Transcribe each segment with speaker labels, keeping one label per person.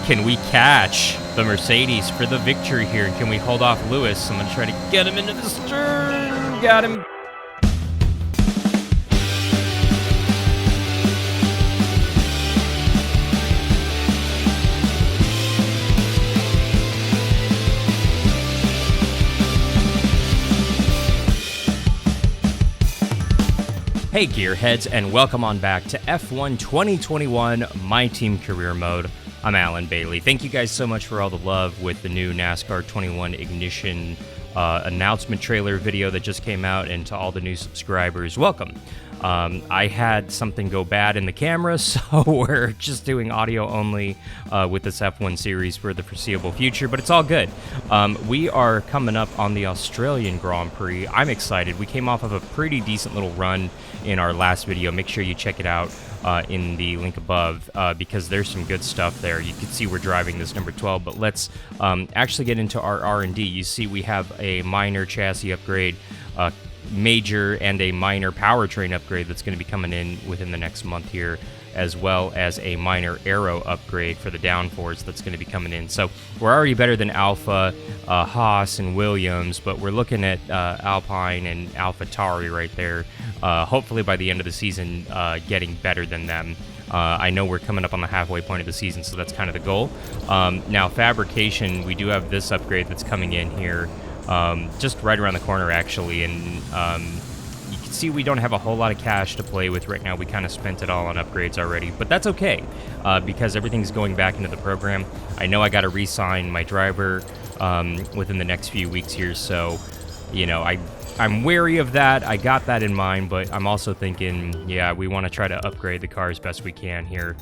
Speaker 1: Can we catch the Mercedes for the victory here? Can we hold off Lewis? I'm going to try to get him into the stern. Got him. Hey Gearheads, and welcome on back to F1 2021 My Team Career Mode. I'm Alan Bailey. Thank you guys so much for all the love with the new NASCAR 21 Ignition announcement trailer video that just came out, and to all the new subscribers, welcome. I had something go bad in the camera, so we're just doing audio only with this F1 series for the foreseeable future, but it's all good. We are coming up on the Australian Grand Prix. I'm excited. We came off of a pretty decent little run in our last video. Make sure you check it out in the link above because there's some good stuff there. You can see we're driving this number 12, but let's actually get into our R&D. You see we have a minor chassis upgrade, major and a minor powertrain upgrade that's going to be coming in within the next month here, as well as a minor aero upgrade for the downforce that's going to be coming in. So we're already better than Alpha, Haas, and Williams, but we're looking at Alpine and AlphaTauri right there. Hopefully by the end of the season, getting better than them. I know we're coming up on the halfway point of the season, so that's kind of the goal. Now, fabrication, we do have this upgrade that's coming in here. Just right around the corner, actually, and you can see we don't have a whole lot of cash to play with right now. We kind of spent it all on upgrades already, but that's okay, because everything's going back into the program. I know I got to re-sign my driver within the next few weeks here, so, you know, I'm wary of that. I got that in mind, but I'm also thinking, yeah, we want to try to upgrade the car as best we can here.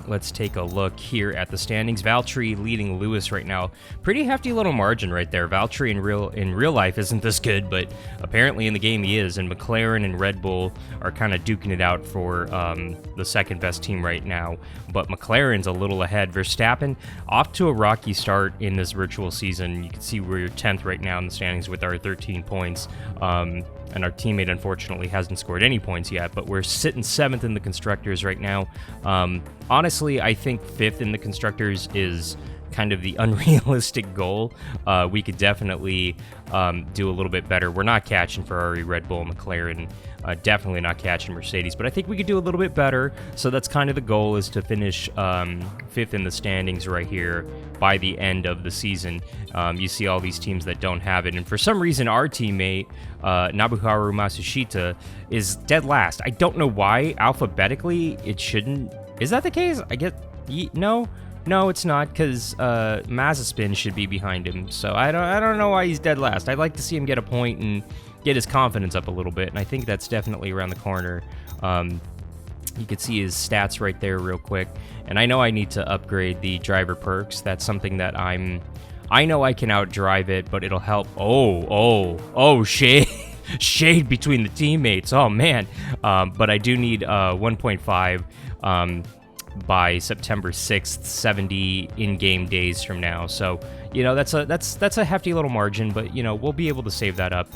Speaker 1: Let's take a look here at the standings. Valtteri leading Lewis right now. Pretty hefty little margin right there. Valtteri in real life isn't this good, but apparently in the game he is. And McLaren and Red Bull are kind of duking it out for the second best team right now. But McLaren's a little ahead. Verstappen off to a rocky start in this virtual season. You can see we're 10th right now in the standings with our 13 points. And our teammate, unfortunately, hasn't scored any points yet, but we're sitting 7th in the Constructors right now. Honestly, I think 5th in the Constructors is kind of the unrealistic goal. We could definitely do a little bit better. We're not catching Ferrari, Red Bull, McLaren, definitely not catching Mercedes, but I think we could do a little bit better. So that's kind of the goal, is to finish 5th in the standings right here by the end of the season. You see all these teams that don't have it, and for some reason our teammate, Nobuharu Matsushita, is dead last. I don't know why. Alphabetically, it shouldn't. Is that the case? I get... No, it's not, because Mazepin should be behind him, so I don't know why he's dead last. I'd like to see him get a point and get his confidence up a little bit, and I think that's definitely around the corner. You can see his stats right there real quick, and I know I need to upgrade the driver perks. That's something that I know I can outdrive it, but it'll help. Oh, shade. Shade between the teammates. Oh, man. But I do need 1.5 by September 6th, 70 in-game days from now. So, you know, that's a hefty little margin, but, you know, we'll be able to save that up.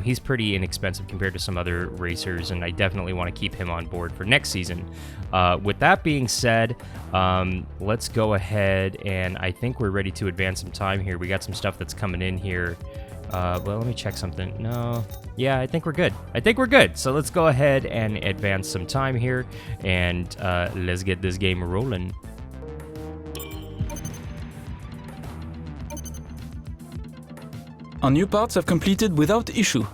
Speaker 1: He's pretty inexpensive compared to some other racers, and I definitely want to keep him on board for next season. With that being said, let's go ahead, and I think we're ready to advance some time here. We got some stuff that's coming in here. Well, let me check something. No. Yeah, I think we're good. So let's go ahead and advance some time here, and let's get this game rolling.
Speaker 2: Our new parts have completed without issue.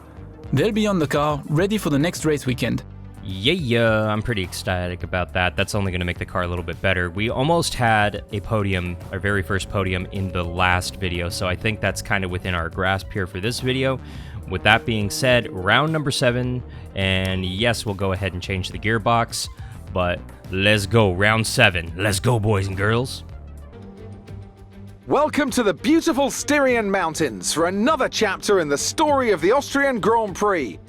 Speaker 2: They'll be on the car, ready for the next race weekend.
Speaker 1: Yeah, I'm pretty ecstatic about that. That's only going to make the car a little bit better. We almost had a podium, our very first podium, in the last video, so I think that's kind of within our grasp here for this video. With that being said, round number 7, and yes, we'll go ahead and change the gearbox, but let's go, round 7. Let's go, boys and girls.
Speaker 3: Welcome to the beautiful Styrian Mountains for another chapter in the story of the Austrian Grand Prix.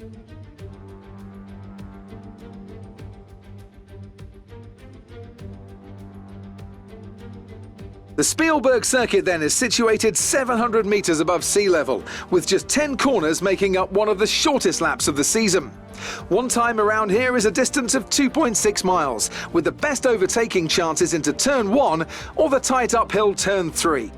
Speaker 3: The Spielberg circuit then is situated 700 metres above sea level, with just 10 corners making up one of the shortest laps of the season. One time around here is a distance of 2.6 miles, with the best overtaking chances into turn 1 or the tight uphill turn 3.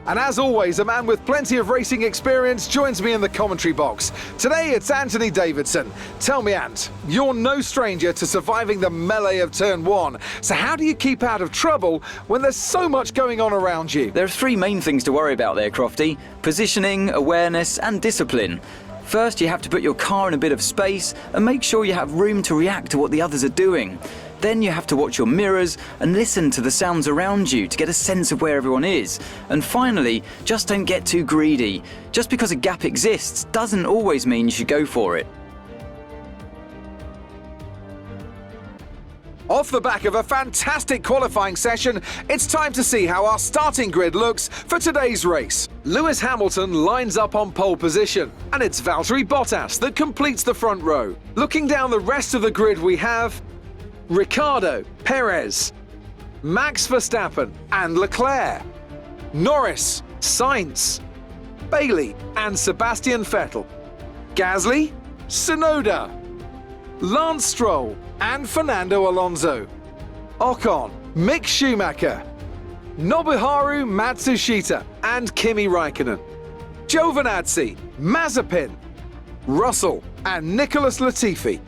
Speaker 3: And as always, a man with plenty of racing experience joins me in the commentary box. Today it's Anthony Davidson. Tell me, Ant, you're no stranger to surviving the melee of turn 1. So how do you keep out of trouble when there's so much going on around you?
Speaker 4: There are three main things to worry about there, Crofty: positioning, awareness and discipline. First, you have to put your car in a bit of space and make sure you have room to react to what the others are doing. Then you have to watch your mirrors and listen to the sounds around you to get a sense of where everyone is. And finally, just don't get too greedy. Just because a gap exists doesn't always mean you should go for it.
Speaker 3: Off the back of a fantastic qualifying session, it's time to see how our starting grid looks for today's race. Lewis Hamilton lines up on pole position, and it's Valtteri Bottas that completes the front row. Looking down the rest of the grid, we have Ricciardo, Perez, Max Verstappen and Leclerc, Norris, Sainz, Bailey and Sebastian Vettel, Gasly, Tsunoda, Lance Stroll and Fernando Alonso, Ocon, Mick Schumacher, Nobuharu Matsushita and Kimi Raikkonen, Giovinazzi, Mazepin, Russell and Nicholas Latifi.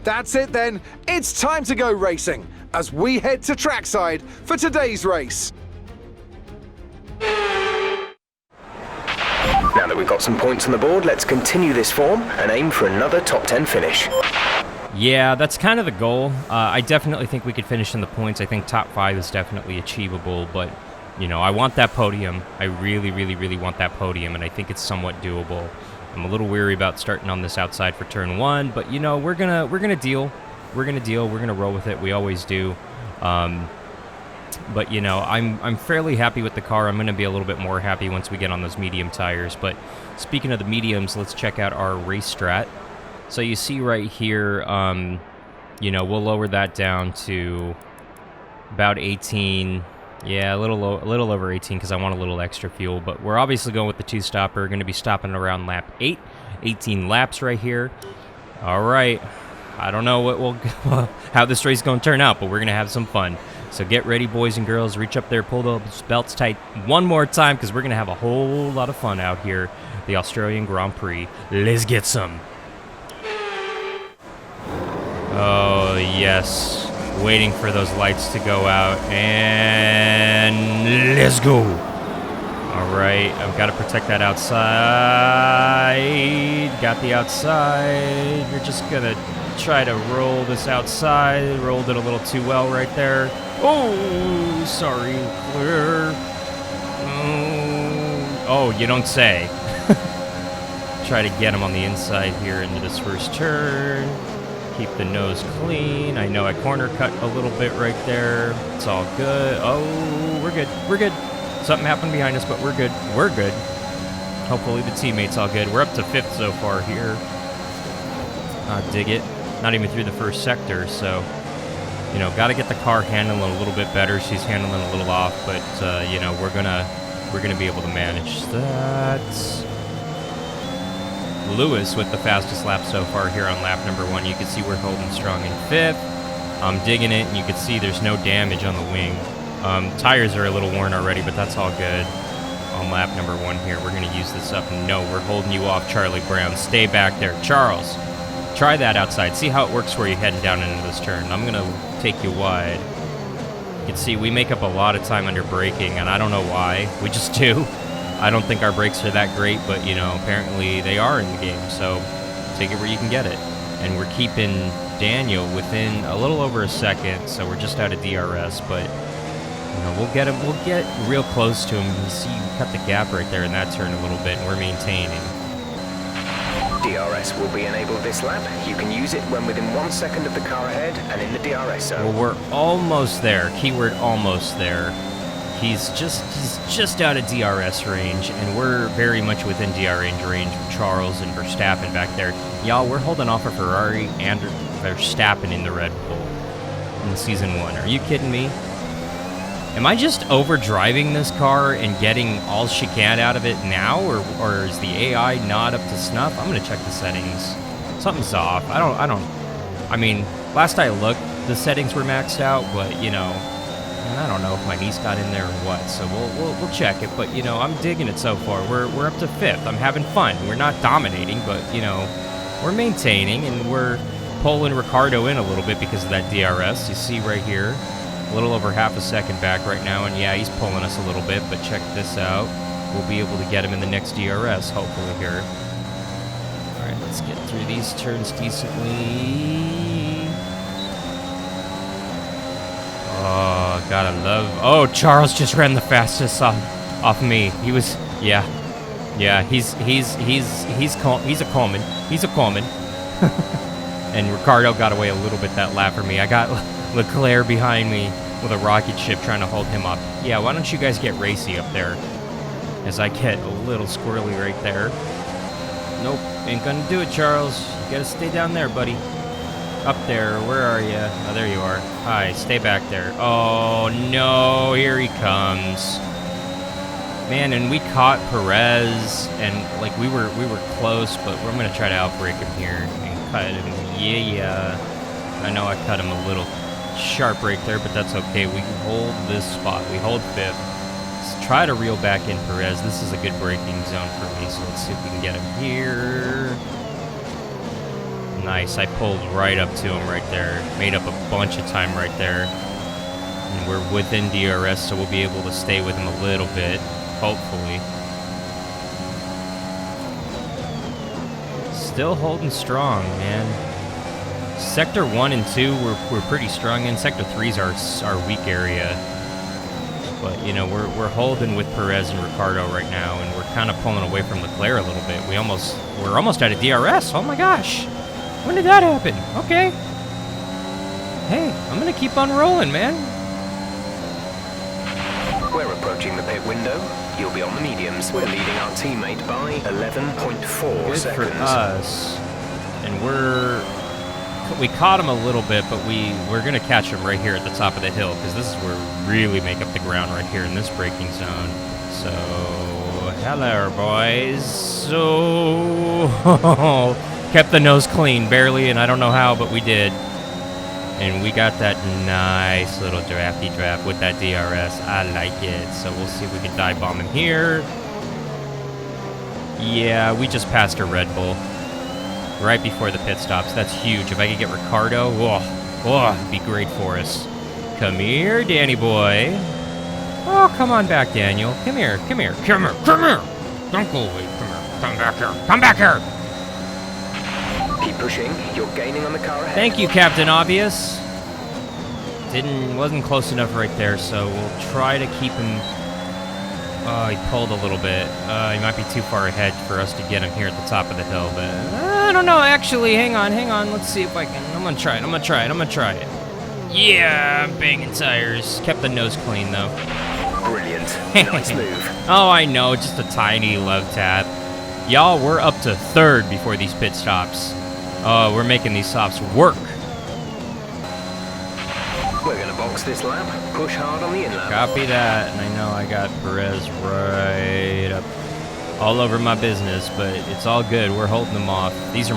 Speaker 3: That's it then, it's time to go racing as we head to trackside for today's race.
Speaker 5: Now that we've got some points on the board, let's continue this form and aim for another top 10 finish.
Speaker 1: Yeah, that's kind of the goal. I definitely think we could finish in the points. I think top 5 is definitely achievable, but, you know, I want that podium. I really, really, really want that podium, and I think it's somewhat doable. I'm a little weary about starting on this outside for turn 1, but, you know, we're gonna deal. We're gonna roll with it. We always do. But, you know, I'm fairly happy with the car. I'm gonna be a little bit more happy once we get on those medium tires. But speaking of the mediums, let's check out our race strat. So you see right here, you know, we'll lower that down to about 18. Yeah, a little over 18 because I want a little extra fuel. But we're obviously going with the 2-stopper. Going to be stopping around lap 8. 18 laps right here. All right. I don't know how this race is going to turn out, but we're going to have some fun. So get ready, boys and girls. Reach up there, pull those belts tight one more time because we're going to have a whole lot of fun out here. The Australian Grand Prix. Let's get some. Oh, yes. Waiting for those lights to go out, and let's go. All right, I've got to protect that outside. Got the outside. You're just going to try to roll this outside. Rolled it a little too well right there. Oh, sorry, Claire. Oh, you don't say. Try to get him on the inside here into this first turn. Keep the nose clean. I know I corner cut a little bit right there. It's all good. Oh, we're good. We're good. Something happened behind us, but we're good. We're good. Hopefully the teammates all good. We're up to 5th so far here. Dig it. Not even through the first sector, so, you know, got to get the car handling a little bit better. She's handling a little off, but, you know, we're gonna be able to manage that. Lewis with the fastest lap so far here on lap number 1. You can see we're holding strong in 5th. I'm digging it, and you can see there's no damage on the wing. Tires are a little worn already, but that's all good. On lap number 1 here, we're going to use this up. No, we're holding you off, Charlie Brown. Stay back there. Charles, try that outside. See how it works for you heading down into this turn. I'm going to take you wide. You can see we make up a lot of time under braking, and I don't know why. We just do. I don't think our brakes are that great, but, you know, apparently they are in the game, so take it where you can get it. And we're keeping Daniel within a little over a second, so we're just out of DRS, but, you know, we'll get real close to him. You see, you cut the gap right there in that turn a little bit, and we're maintaining.
Speaker 5: DRS will be enabled this lap. You can use it when within 1 second of the car ahead and in the DRS zone.
Speaker 1: Well, we're almost there. Keyword almost there. he's just out of DRS range, and we're very much within DRS range with Charles and Verstappen back there. Y'all, we're holding off a Ferrari and Verstappen in the Red Bull in Season 1. Are you kidding me? Am I just overdriving this car and getting all she can out of it now, or is the AI not up to snuff? I'm gonna check the settings. Something's off. I mean, last I looked, the settings were maxed out, but you know, and I don't know if my niece got in there or what. So we'll check it. But you know, I'm digging it so far. We're up to 5th. I'm having fun. We're not dominating, but you know, we're maintaining, and we're pulling Ricardo in a little bit because of that DRS. You see right here. A little over half a second back right now, and yeah, he's pulling us a little bit, but check this out. We'll be able to get him in the next DRS, hopefully, here. All right, let's get through these turns decently. Oh, gotta love... Oh, Charles just ran the fastest off me. He was... Yeah. Yeah, he's a Coleman. He's a Coleman. And Ricardo got away a little bit that lap for me. I got Leclerc behind me with a rocket ship trying to hold him up. Yeah, why don't you guys get racy up there? As I get a little squirrely right there. Nope, ain't gonna do it, Charles. You gotta stay down there, buddy. Up there, where are you? Oh, there you are. Hi, stay back there. Oh, no, here he comes. Man, and we caught Perez, and, like, we were close, but I'm gonna try to outbrake him here and cut him. Yeah. I know I cut him a little sharp right there, but that's okay. We can hold this spot. We hold 5th. Let's try to reel back in Perez. This is a good braking zone for me, so let's see if we can get him here. Nice. I pulled right up to him right there. Made up a bunch of time right there. And we're within DRS, so we'll be able to stay with him a little bit, hopefully. Still holding strong, man. Sector 1 and 2 we're pretty strong in. Sector 3's our weak area. But, you know, we're holding with Perez and Ricardo right now, and we're kind of pulling away from Leclerc a little bit. We're almost out of DRS. Oh my gosh. When did that happen? Okay. Hey, I'm going to keep on rolling, man.
Speaker 5: We're approaching the pit window. You'll be on the mediums. We're leading our teammate by 11.4
Speaker 1: Good
Speaker 5: seconds.
Speaker 1: for us. And we caught him a little bit, but we're going to catch him right here at the top of the hill, because this is where we really make up the ground right here in this braking zone. So, hello, boys. So, kept the nose clean, barely, and I don't know how, but we did. And we got that nice little drafty draft with that DRS. I like it. So we'll see if we can dive bomb him here. Yeah, we just passed a Red Bull right before the pit stops. That's huge. If I could get Ricardo, it'd be great for us. Come here, Danny boy. Oh, come on back, Daniel. Come here. Don't go away. Come here. Come back here.
Speaker 5: Keep pushing. You're gaining on the car ahead.
Speaker 1: Thank you, Captain Obvious. Wasn't close enough right there, so we'll try to keep him. Oh, he pulled a little bit. He might be too far ahead for us to get him here at the top of the hill, but I don't know. Actually, hang on. Let's see if I can. I'm gonna try it. Yeah, I'm banging tires. Kept the nose clean though.
Speaker 5: Brilliant. Nice move.
Speaker 1: Oh, I know. Just a tiny love tap. Y'all, we're up to 3rd before these pit stops. Oh, we're making these stops work.
Speaker 5: We're going to box this lap. Push hard on the in-lap.
Speaker 1: Copy that. And I know I got Perez right up all over my business, but it's all good. We're holding them off. This is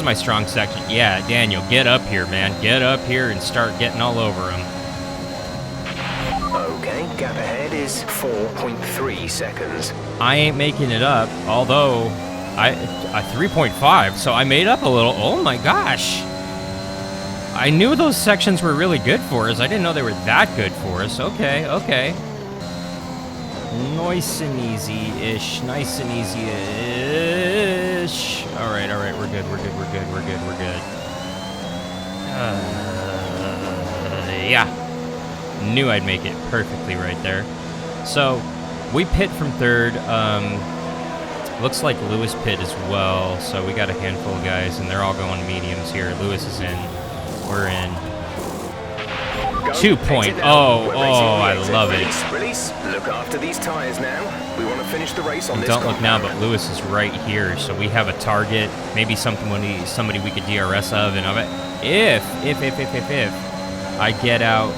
Speaker 1: my strong section. Yeah, Daniel, get up here, man. Get up here and start getting all over them.
Speaker 5: Okay, gap ahead is 4.3 seconds.
Speaker 1: I ain't making it up, although I 3.5, so I made up a little. Oh my gosh. I knew those sections were really good for us. I didn't know they were that good for us. Okay. Nice and easy-ish. All right, we're good. Yeah. Knew I'd make it perfectly right there. So, we pit from 3rd. Looks like Lewis pit as well. So we got a handful of guys, and they're all going mediums here. Lewis is in. We're in.
Speaker 5: Go.
Speaker 1: 2 point.
Speaker 5: Exit now.
Speaker 1: Oh,
Speaker 5: We're racing on the
Speaker 1: I
Speaker 5: exit.
Speaker 1: love it.
Speaker 5: Release, release. Look after these tyres now. We want to finish the race on this
Speaker 1: Don't look now,
Speaker 5: compound.
Speaker 1: but Lewis is right here, so we have a target. Maybe somebody we could DRS of, and if I get out.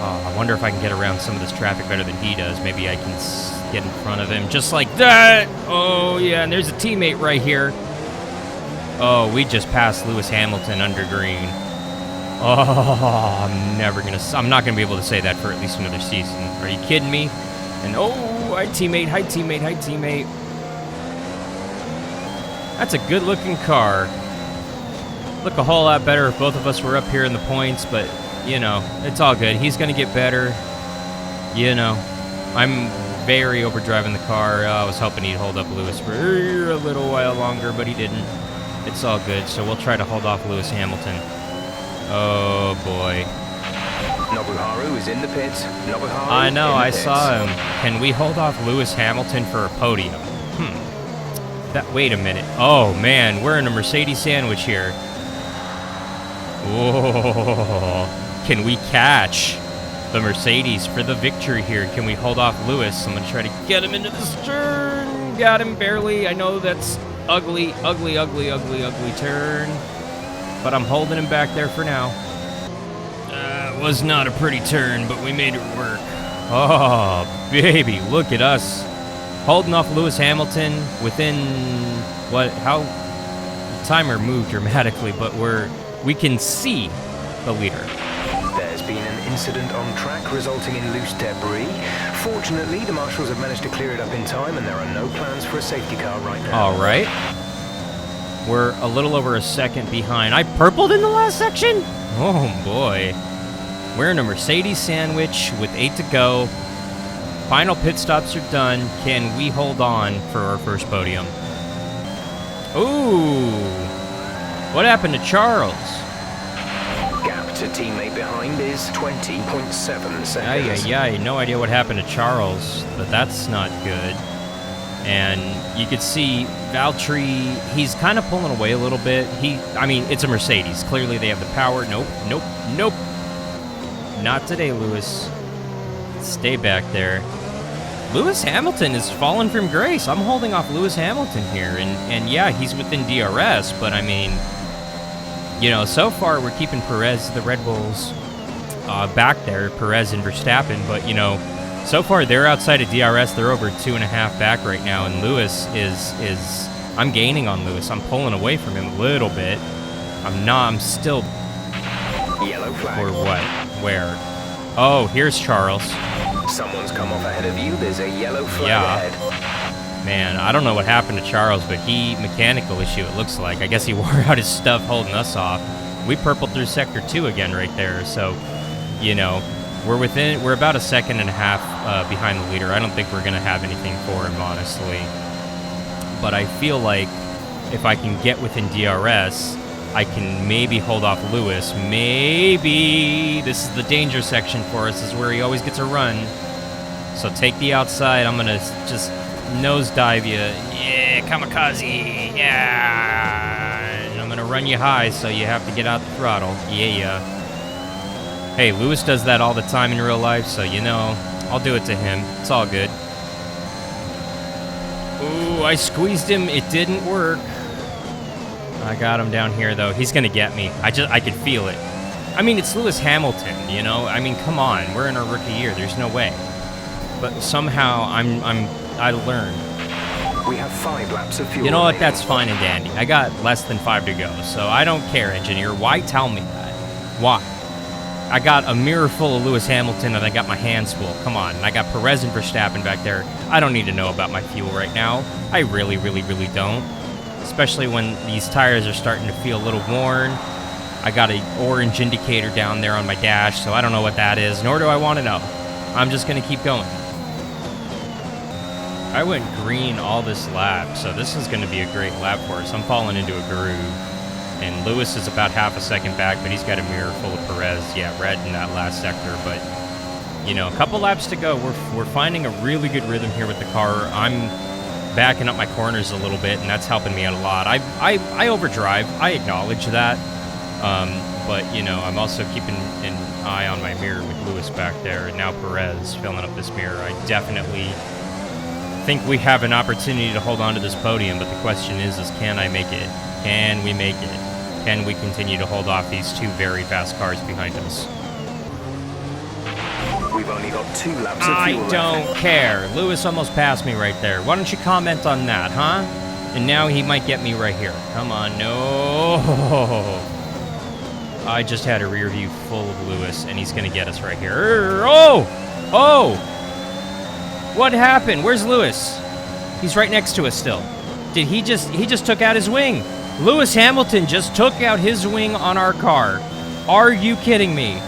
Speaker 1: Oh, I wonder if I can get around some of this traffic better than he does. Maybe I can get in front of him just like that. Oh yeah, and there's a teammate right here. Oh, we just passed Lewis Hamilton under green. Oh, I'm not gonna be able to say that for at least another season. Are you kidding me? And oh, hi teammate. That's a good looking car. Look a whole lot better if both of us were up here in the points, but you know, it's all good. He's gonna get better. You know, I'm very overdriving the car. I was hoping he'd hold up Lewis for a little while longer, but he didn't. It's all good, so we'll try to hold off Lewis Hamilton. Oh boy.
Speaker 5: Nobuharu is in the pits. Nobuharu
Speaker 1: I know,
Speaker 5: in the
Speaker 1: I
Speaker 5: pits.
Speaker 1: saw him. Can we hold off Lewis Hamilton for a podium? Wait a minute. Oh man, we're in a Mercedes sandwich here. Whoa. Can we catch the Mercedes for the victory here? Can we hold off Lewis? I'm gonna try to get him into the stern. Got him barely. I know that's ugly turn. But I'm holding him back there for now. It was not a pretty turn, but we made it work. Oh, baby, look at us. Holding off Lewis Hamilton within, how, the timer moved dramatically, but we can see the leader.
Speaker 5: There's been an incident on track resulting in loose debris. Fortunately, the marshals have managed to clear it up in time and there are no plans for a safety car right now.
Speaker 1: All right. We're a little over a second behind. I purpled in the last section? Oh, boy. We're in a Mercedes sandwich with 8 to go. Final pit stops are done. Can we hold on for our first podium? Ooh. What happened to Charles?
Speaker 5: Gap to teammate behind is 20.7 seconds.
Speaker 1: No idea what happened to Charles, but that's not good. And you could see Valtteri, he's kind of pulling away a little bit. It's a Mercedes. Clearly they have the power. Nope. Not today, Lewis. Stay back there. Lewis Hamilton is falling from grace. I'm holding off Lewis Hamilton here. And yeah, he's within DRS, but I mean, you know, so far we're keeping Perez, the Red Bulls, back there, Perez and Verstappen, but you know, so far they're outside of DRS. They're over 2.5 back right now, and Lewis is I'm gaining on Lewis. I'm pulling away from him a little bit. I'm still.
Speaker 5: Yellow flag.
Speaker 1: Or what? Where? Oh, here's Charles.
Speaker 5: Someone's come off ahead of you. There's a yellow flag ahead.
Speaker 1: Man, I don't know what happened to Charles, but mechanical issue it looks like. I guess he wore out his stuff holding us off. We purpled through sector 2 again right there, so, you know, we're about 1.5 seconds behind the leader. I don't think we're going to have anything for him, honestly. But I feel like if I can get within DRS, I can maybe hold off Lewis. Maybe. This is the danger section for us. This is where he always gets a run. So take the outside. I'm going to just nosedive you. Yeah, kamikaze. Yeah. And I'm going to run you high, so you have to get out the throttle. Yeah. Hey, Lewis does that all the time in real life, so you know, I'll do it to him. It's all good. Ooh, I squeezed him. It didn't work. I got him down here, though. He's going to get me. I could feel it. I mean, it's Lewis Hamilton, you know? I mean, come on. We're in our rookie year. There's no way. But somehow, I learned.
Speaker 5: We have 5 laps of fuel.
Speaker 1: You know what?
Speaker 5: remaining.
Speaker 1: That's fine and dandy. I got less than 5 to go, so I don't care, engineer. Why tell me that? Why? I got a mirror full of Lewis Hamilton, and I got my hands full. Come on. And I got Perez and Verstappen back there. I don't need to know about my fuel right now. I really, really, really don't. Especially when these tires are starting to feel a little worn. I got an orange indicator down there on my dash, so I don't know what that is, nor do I want to know. I'm just going to keep going. I went green all this lap, so this is going to be a great lap for us. I'm falling into a groove. And Lewis is about 0.5 second back, but he's got a mirror full of Perez. Yeah, red in that last sector, but, you know, a couple laps to go. We're finding a really good rhythm here with the car. I'm backing up my corners a little bit, and that's helping me out a lot. I overdrive. I acknowledge that. But, you know, I'm also keeping an eye on my mirror with Lewis back there, and now Perez filling up this mirror. I definitely think we have an opportunity to hold on to this podium, but the question is can I make it? Can we make it? Can we continue to hold off these two very fast cars behind us?
Speaker 5: We've only got 2 laps of fuel
Speaker 1: I
Speaker 5: left.
Speaker 1: don't care. Lewis almost passed me right there. Why don't you comment on that, huh? And now he might get me right here. Come on, no. I just had a rear view full of Lewis, and he's going to get us right here. Oh! Oh! What happened? Where's Lewis? He's right next to us still. Did he just took out his wing. Lewis Hamilton just took out his wing on our car. Are you kidding me?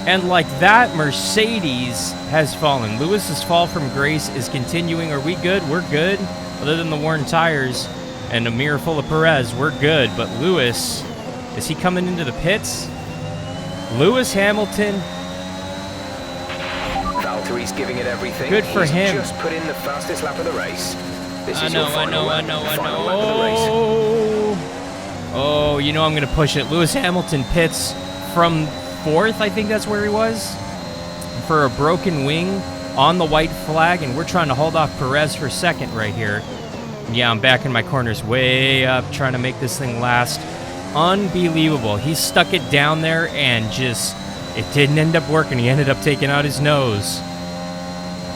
Speaker 1: And like that, Mercedes has fallen. Lewis's fall from grace is continuing. Are we good? We're good. Other than the worn tires and a mirror full of Perez, we're good. But Lewis, is he coming into the pits? Lewis Hamilton.
Speaker 5: Valtteri's giving it everything.
Speaker 1: Good for him.
Speaker 5: He's just put in the fastest lap of the race. This
Speaker 1: I
Speaker 5: is
Speaker 1: know.
Speaker 5: your final lap of the race.
Speaker 1: Oh, you know I'm going to push it. Lewis Hamilton pits from 4th, I think that's where he was, for a broken wing on the white flag, and we're trying to hold off Perez for 2nd right here. Yeah, I'm back in my corners way up, trying to make this thing last. Unbelievable. He stuck it down there, and it didn't end up working. He ended up taking out his nose.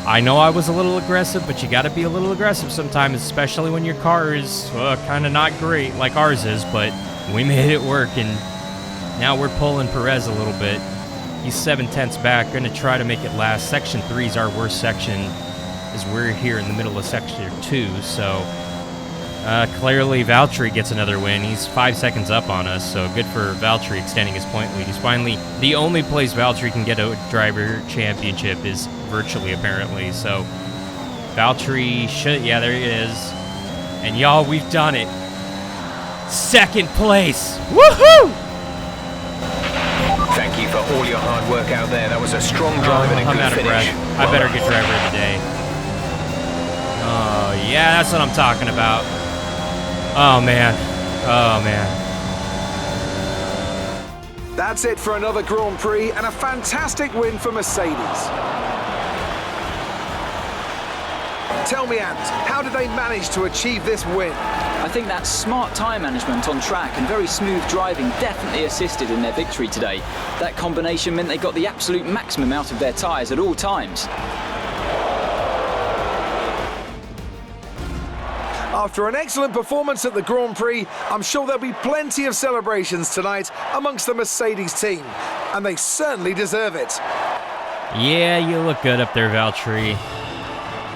Speaker 1: I know I was a little aggressive, but you got to be a little aggressive sometimes, especially when your car is kind of not great like ours is, but we made it work, and now we're pulling Perez a little bit. He's 7/10 back, going to try to make it last. Section 3 is our worst section, as we're here in the middle of Section 2, so clearly Valtteri gets another win. He's 5 seconds up on us, so good for Valtteri extending his point lead. He's finally the only place Valtteri can get a driver championship is virtually, apparently, so Valtteri should, yeah, there he is. And y'all, we've done it. 2nd place. Woohoo!
Speaker 5: Thank you for all your hard work out there. That was a strong drive and a
Speaker 1: I'm
Speaker 5: good
Speaker 1: out of
Speaker 5: finish.
Speaker 1: breath. I better get driver of the day. Oh, yeah, that's what I'm talking about. Oh, man. Oh, man.
Speaker 3: That's it for another Grand Prix and a fantastic win for Mercedes. Tell me, Ant, how did they manage to achieve this win?
Speaker 4: I think that smart tyre management on track and very smooth driving definitely assisted in their victory today. That combination meant they got the absolute maximum out of their tyres at all times.
Speaker 3: After an excellent performance at the Grand Prix, I'm sure there'll be plenty of celebrations tonight amongst the Mercedes team, and they certainly deserve it.
Speaker 1: Yeah, you look good up there, Valtteri.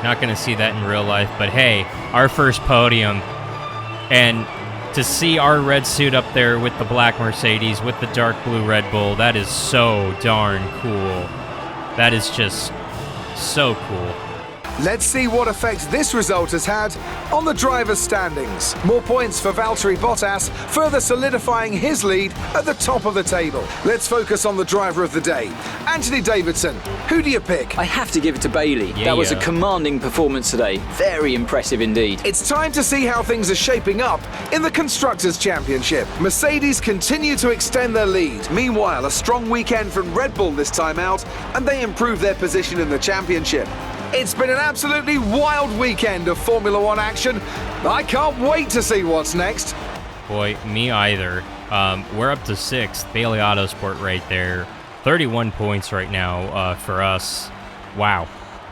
Speaker 1: Not going to see that in real life, but hey, our first podium. And to see our red suit up there with the black Mercedes, with the dark blue Red Bull, that is so darn cool. That is just so cool.
Speaker 3: Let's see what effect this result has had on the drivers' standings. More points for Valtteri Bottas, further solidifying his lead at the top of the table. Let's focus on the driver of the day. Anthony Davidson, who do you pick?
Speaker 4: I have to give it to Bailey.
Speaker 1: Yeah,
Speaker 4: that was a
Speaker 1: yeah.
Speaker 4: commanding performance today. Very impressive indeed.
Speaker 3: It's time to see how things are shaping up in the Constructors' Championship. Mercedes continue to extend their lead. Meanwhile, a strong weekend from Red Bull this time out, and they improve their position in the championship. It's been an absolutely wild weekend of Formula One action. I can't wait to see what's next.
Speaker 1: Boy, me either. We're up to 6th. Bailey Autosport right there. 31 points right now for us. Wow.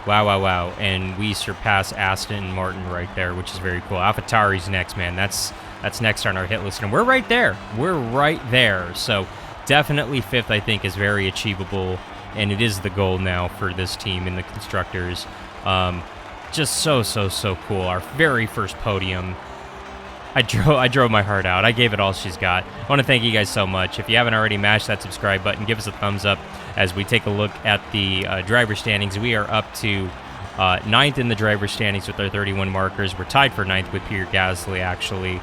Speaker 1: Wow, wow, wow. And we surpass Aston and Martin right there, which is very cool. AlphaTauri's next, man. That's next on our hit list. And we're right there. We're right there. So definitely 5th, I think, is very achievable. And it is the goal now for this team in the Constructors. Just so cool. Our very first podium. I drove my heart out. I gave it all she's got. I want to thank you guys so much. If you haven't already, mash that subscribe button. Give us a thumbs up as we take a look at the driver standings. We are up to 9th in the driver standings with our 31 markers. We're tied for 9th with Pierre Gasly, actually.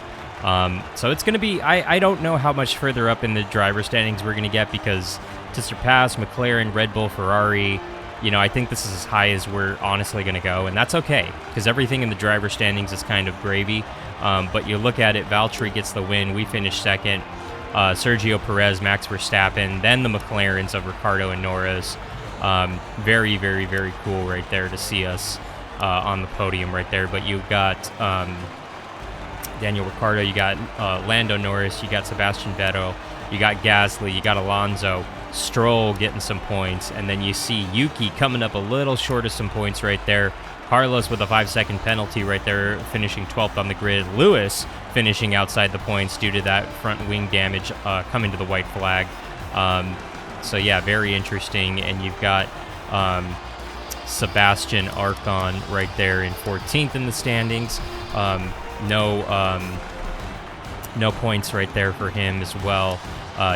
Speaker 1: So it's going to be... I don't know how much further up in the driver standings we're going to get, because to surpass McLaren, Red Bull, Ferrari, you know, I think this is as high as we're honestly going to go, and that's okay, because everything in the driver standings is kind of gravy. But you look at it, Valtteri gets the win, we finish 2nd. Sergio Perez, Max Verstappen, then the McLarens of Ricciardo and Norris. Very, very, very cool right there to see us on the podium right there. But you've got Daniel Ricciardo, you got Lando Norris, you got Sebastian Vettel, you got Gasly, you got Alonso, Stroll getting some points, and then you see Yuki coming up a little short of some points right there. Carlos with a 5-second penalty right there, finishing 12th on the grid. Lewis finishing outside the points due to that front wing damage coming to the white flag. So yeah, very interesting. And you've got Sebastian Arcon right there in 14th in the standings. No points right there for him as well.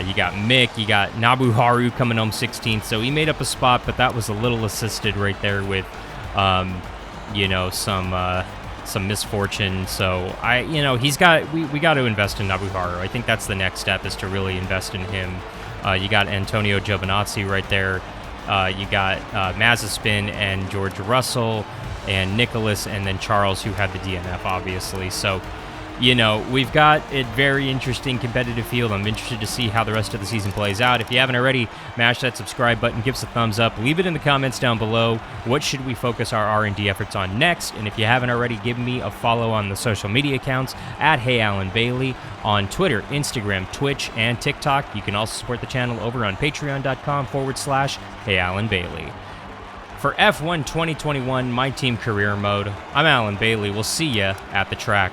Speaker 1: You got Mick, you got Nabuharu coming home 16th, so he made up a spot, but that was a little assisted right there with, some misfortune. So we got to invest in Nabuharu. I think that's the next step, is to really invest in him. You got Antonio Giovinazzi right there. You got Mazepin and George Russell and Nicholas, and then Charles, who had the DNF, obviously. So, we've got a very interesting competitive field. I'm interested to see how the rest of the season plays out. If you haven't already, mash that subscribe button, give us a thumbs up, leave it in the comments down below. What should we focus our R&D efforts on next? And if you haven't already, give me a follow on the social media accounts at HeyAlanBailey on Twitter, Instagram, Twitch, and TikTok. You can also support the channel over on patreon.com/HeyAlanBailey. For F1 2021 My Team Career Mode, I'm Alan Bailey. We'll see ya at the track.